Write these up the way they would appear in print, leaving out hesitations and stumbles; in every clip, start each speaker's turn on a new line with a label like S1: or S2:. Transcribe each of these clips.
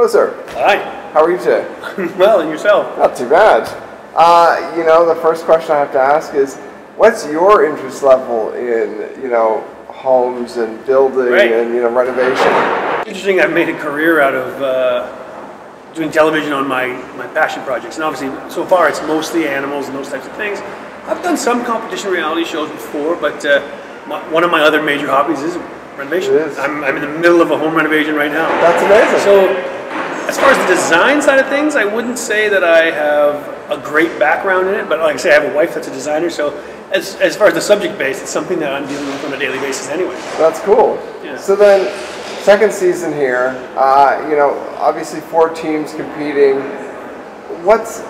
S1: Hello, sir.
S2: Hi.
S1: How are you today?
S2: Well, and yourself?
S1: Not too bad. The first question I have to ask is, what's your interest level in, homes and building and, renovation?
S2: Interesting, I've made a career out of doing television on my passion projects. And obviously, so far, it's mostly animals and those types of things. I've done some competition reality shows before, but one of my other major hobbies is renovation.
S1: It is.
S2: I'm in the middle of a home renovation right now.
S1: That's amazing.
S2: So, as far as the design side of things, I wouldn't say that I have a great background in it, but like I say, I have a wife that's a designer, so as far as the subject base, it's something that I'm dealing with on a daily basis anyway.
S1: That's cool.
S2: Yeah.
S1: So then, second season here, obviously 4 teams competing. What's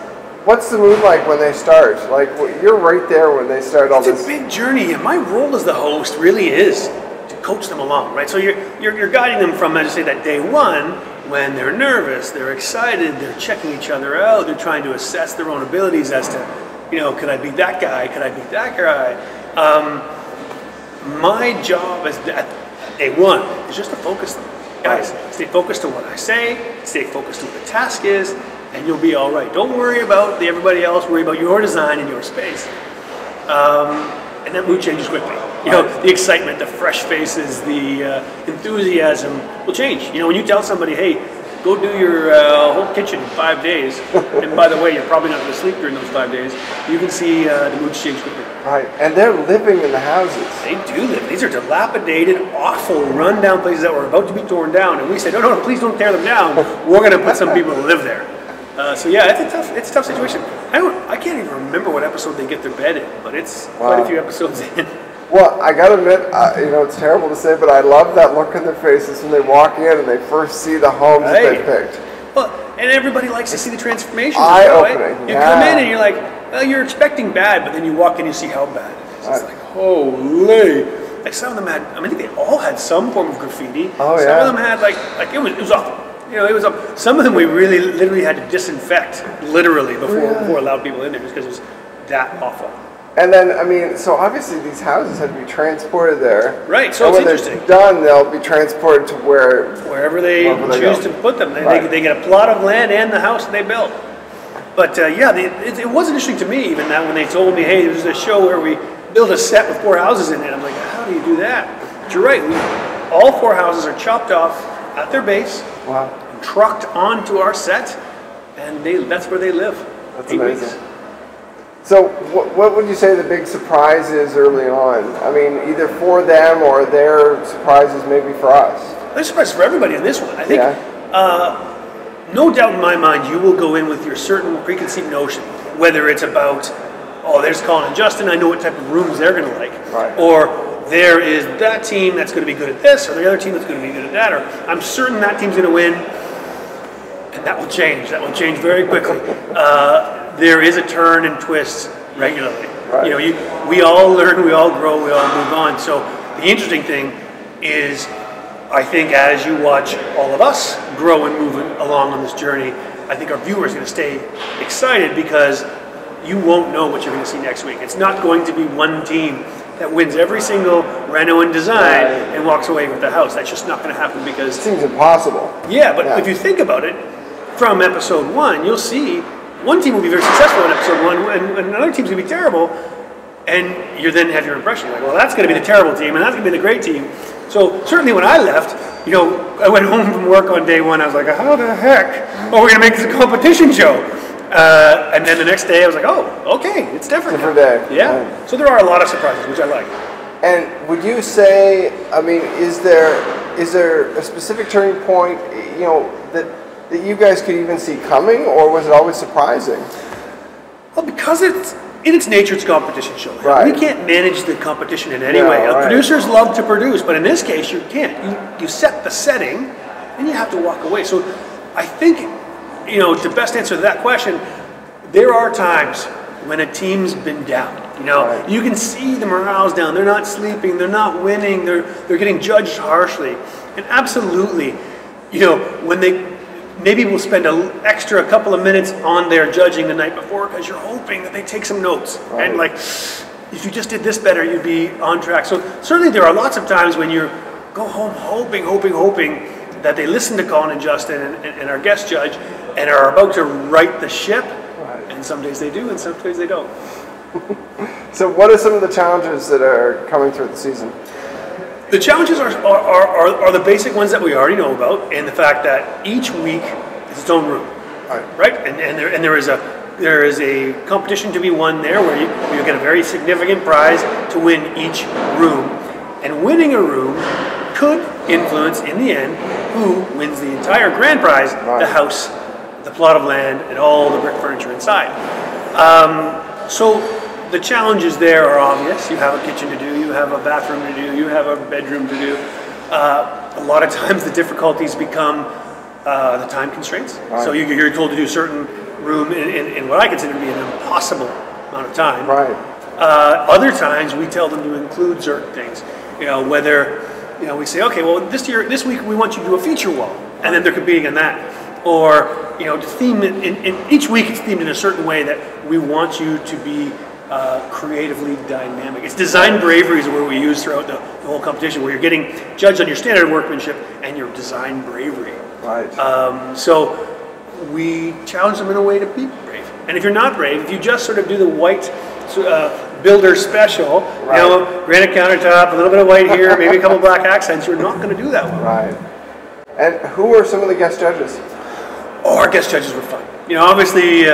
S1: the mood like when they start? Like, you're right there when they start all this.
S2: It's a big journey, and my role as the host really is to coach them along, right? So you're guiding them from, as I say, that day one, when they're nervous, they're excited, they're checking each other out, they're trying to assess their own abilities as to, could I beat that guy? Could I beat that guy? My job at day one is just to focus them. Guys, stay focused to what I say, stay focused to what the task is, and you'll be all right. Don't worry about everybody else, worry about your design and your space. And that mood changes quickly. The excitement, the fresh faces, the enthusiasm will change. When you tell somebody, hey, go do your whole kitchen in 5 days, and by the way, you're probably not going to sleep during those 5 days, you can see the mood change quickly.
S1: Right, and they're living in the houses.
S2: They do live. These are dilapidated, awful, run-down places that were about to be torn down, and we say, no, please don't tear them down. We're going to put some people to live there. So yeah, it's a tough situation. I can't even remember what episode they get their bed in, but it's quite a few episodes in.
S1: Well, I gotta admit, it's terrible to say, but I love that look in their faces when they walk in and they first see the homes that they picked.
S2: Well, and everybody likes to see the transformation.
S1: Eye-opening.
S2: Right? You come in and you're like, well, you're expecting bad, but then you walk in and you see how bad it is. It's like, holy. Like some of them had, I think they all had some form of graffiti.
S1: Oh,
S2: some of them had it was awful. Some of them we literally had to disinfect, literally, before allowed people in there just because it was that awful.
S1: And then, so obviously these houses had to be transported there.
S2: Right, so
S1: and
S2: it's
S1: when
S2: interesting.
S1: They're done, they'll be transported to wherever
S2: they choose to put them. They get a plot of land and the house that they built. But it was interesting to me even that when they told me, hey, there's a show where we build a set with 4 houses in it. I'm like, how do you do that? But you're right. All 4 houses are chopped off at their base, and trucked onto our set, and that's where they live.
S1: That's amazing. So what would you say the big surprise is early on? I mean, either for them or their surprises maybe for us?
S2: There's surprises for everybody in this one. I think, no doubt in my mind, you will go in with your certain preconceived notion, whether it's about, there's Colin and Justin, I know what type of rooms they're going to like.
S1: Right.
S2: Or there is that team that's going to be good at this, or the other team that's going to be good at that, or I'm certain that team's going to win, and that will change. That will change very quickly. There is a turn and twist regularly. Right. We all learn, we all grow, we all move on. So the interesting thing is, I think as you watch all of us grow and move along on this journey, I think our viewers are going to stay excited because you won't know what you're going to see next week. It's not going to be one team that wins every single reno and design and walks away with the house. That's just not going to happen because...
S1: It seems impossible.
S2: Yeah, but if you think about it, from episode 1, you'll see one team will be very successful in episode 1 and another team's going to be terrible, and you then have your impression. Like, well, that's going to be the terrible team and that's going to be the great team. So certainly when I left, I went home from work on day 1, I was like, how the heck are we going to make this a competition show? And then the next day I was like, oh, okay, it's different.
S1: Different day.
S2: Yeah. Right. So there are a lot of surprises, which I like.
S1: And would you say, is there a specific turning point, that you guys could even see coming, or was it always surprising?
S2: Well, because in its nature, it's a competition show.
S1: Right.
S2: We can't manage the competition in any way. Producers love to produce, but in this case, you can't. You set the setting, and you have to walk away. So I think, to best answer that question, there are times when a team's been down. You can see the morale's down. They're not sleeping. They're not winning. They're getting judged harshly. And absolutely, when they maybe we'll spend an extra couple of minutes on their judging the night before because you're hoping that they take some notes. Right. And if you just did this better, you'd be on track. So certainly there are lots of times when you go home hoping that they listen to Colin and Justin and our guest judge and are about to right the ship.
S1: Right.
S2: And some days they do, and some days they don't.
S1: So what are some of the challenges that are coming through the season?
S2: The challenges are the basic ones that we already know about, and the fact that each week is its own room, right? And there is a competition to be won there where you get a very significant prize to win each room, and winning a room could influence in the end who wins the entire grand prize, the house, the plot of land, and all the brick furniture inside. So the challenges there are obvious. You have a kitchen to do, you have a bathroom to do, you have a bedroom to do. A lot of times the difficulties become the time constraints. Right. So you're told to do a certain room in what I consider to be an impossible amount of time.
S1: Right.
S2: Other times we tell them to include certain things. Whether we say, okay, well this week we want you to do a feature wall, and then they're competing on that. Or to theme it in each week it's themed in a certain way that we want you to be creatively dynamic. It's design bravery is the word we use throughout the whole competition, where you're getting judged on your standard workmanship and your design bravery.
S1: Right.
S2: So we challenge them in a way to be brave. And if you're not brave, if you just sort of do the white builder special, granite countertop, a little bit of white here, maybe a couple black accents, you're not going to do that well.
S1: Right. And who are some of the guest judges?
S2: Oh, our guest judges were fun. Obviously,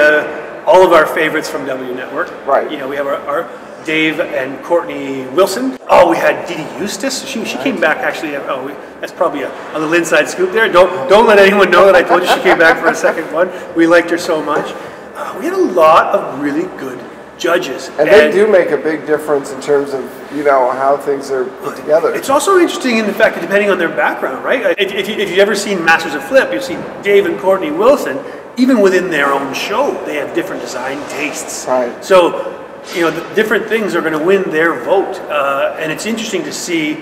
S2: all of our favorites from W Network.
S1: Right.
S2: We have our Dave and Courtney Wilson. Oh, we had Dee Dee Eustace. She came back actually. That's probably a little inside scoop there. Don't let anyone know that I told you she came back for a second one. We liked her so much. We had a lot of really good judges.
S1: And they do make a big difference in terms of how things are put together.
S2: It's also interesting in the fact that depending on their background, right? If you've ever seen Masters of Flip, you've seen Dave and Courtney Wilson. Even within their own show, they have different design tastes.
S1: Right.
S2: So, the different things are going to win their vote, and it's interesting to see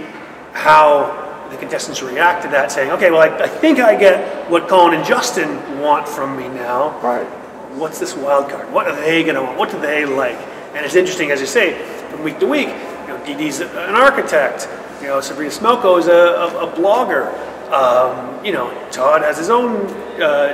S2: how the contestants react to that, saying, "Okay, well, I think I get what Colin and Justin want from me now.
S1: Right.
S2: What's this wild card? What are they going to want? What do they like?" And it's interesting, as you say, from week to week. Dee Dee's an architect. Sabrina Smelko is a blogger. Todd has his own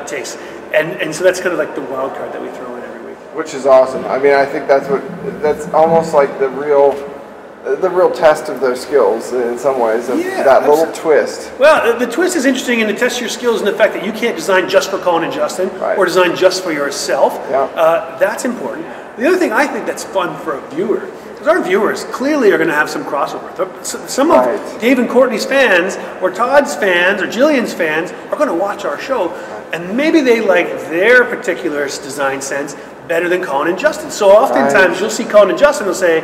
S2: taste. And so that's kind of like the wild card that we throw in every week.
S1: Which is awesome. I mean, I think that's almost like the real test of their skills in some ways, that little twist.
S2: Well, the twist is interesting in the test your skills and the fact that you can't design just for Colin and Justin or design just for yourself.
S1: Yeah.
S2: That's important. The other thing I think that's fun for a viewer, because our viewers clearly are going to have some crossover. Some of Dave and Courtney's fans or Todd's fans or Jillian's fans are going to watch our show. And maybe they like their particular design sense better than Colin and Justin. So oftentimes you'll see Colin and Justin will say,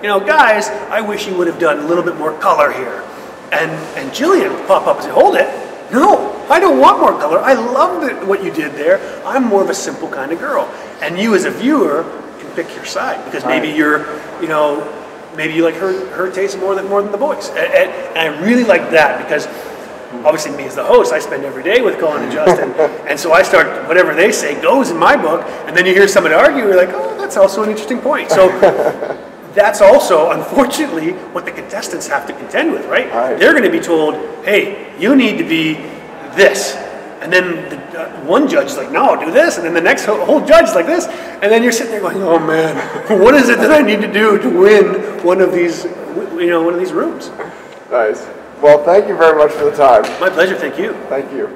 S2: guys, I wish you would have done a little bit more color here. And Jillian will pop up and say, hold it. No, I don't want more color. I love what you did there. I'm more of a simple kind of girl. And you as a viewer can pick your side because maybe you're, maybe you like her taste more than the boys. And I really like that because obviously me as the host, I spend every day with Colin and Justin, and so I start, whatever they say goes in my book, and then you hear somebody argue, you're like, oh, that's also an interesting point. So that's also, unfortunately, what the contestants have to contend with, right? They're going to be told, hey, you need to be this. And then one judge is like, no, do this. And then the next whole judge is like this. And then you're sitting there going, oh man, what is it that I need to do to win one of these rooms?
S1: Nice. Well, thank you very much for the time.
S2: My pleasure, thank you.
S1: Thank you.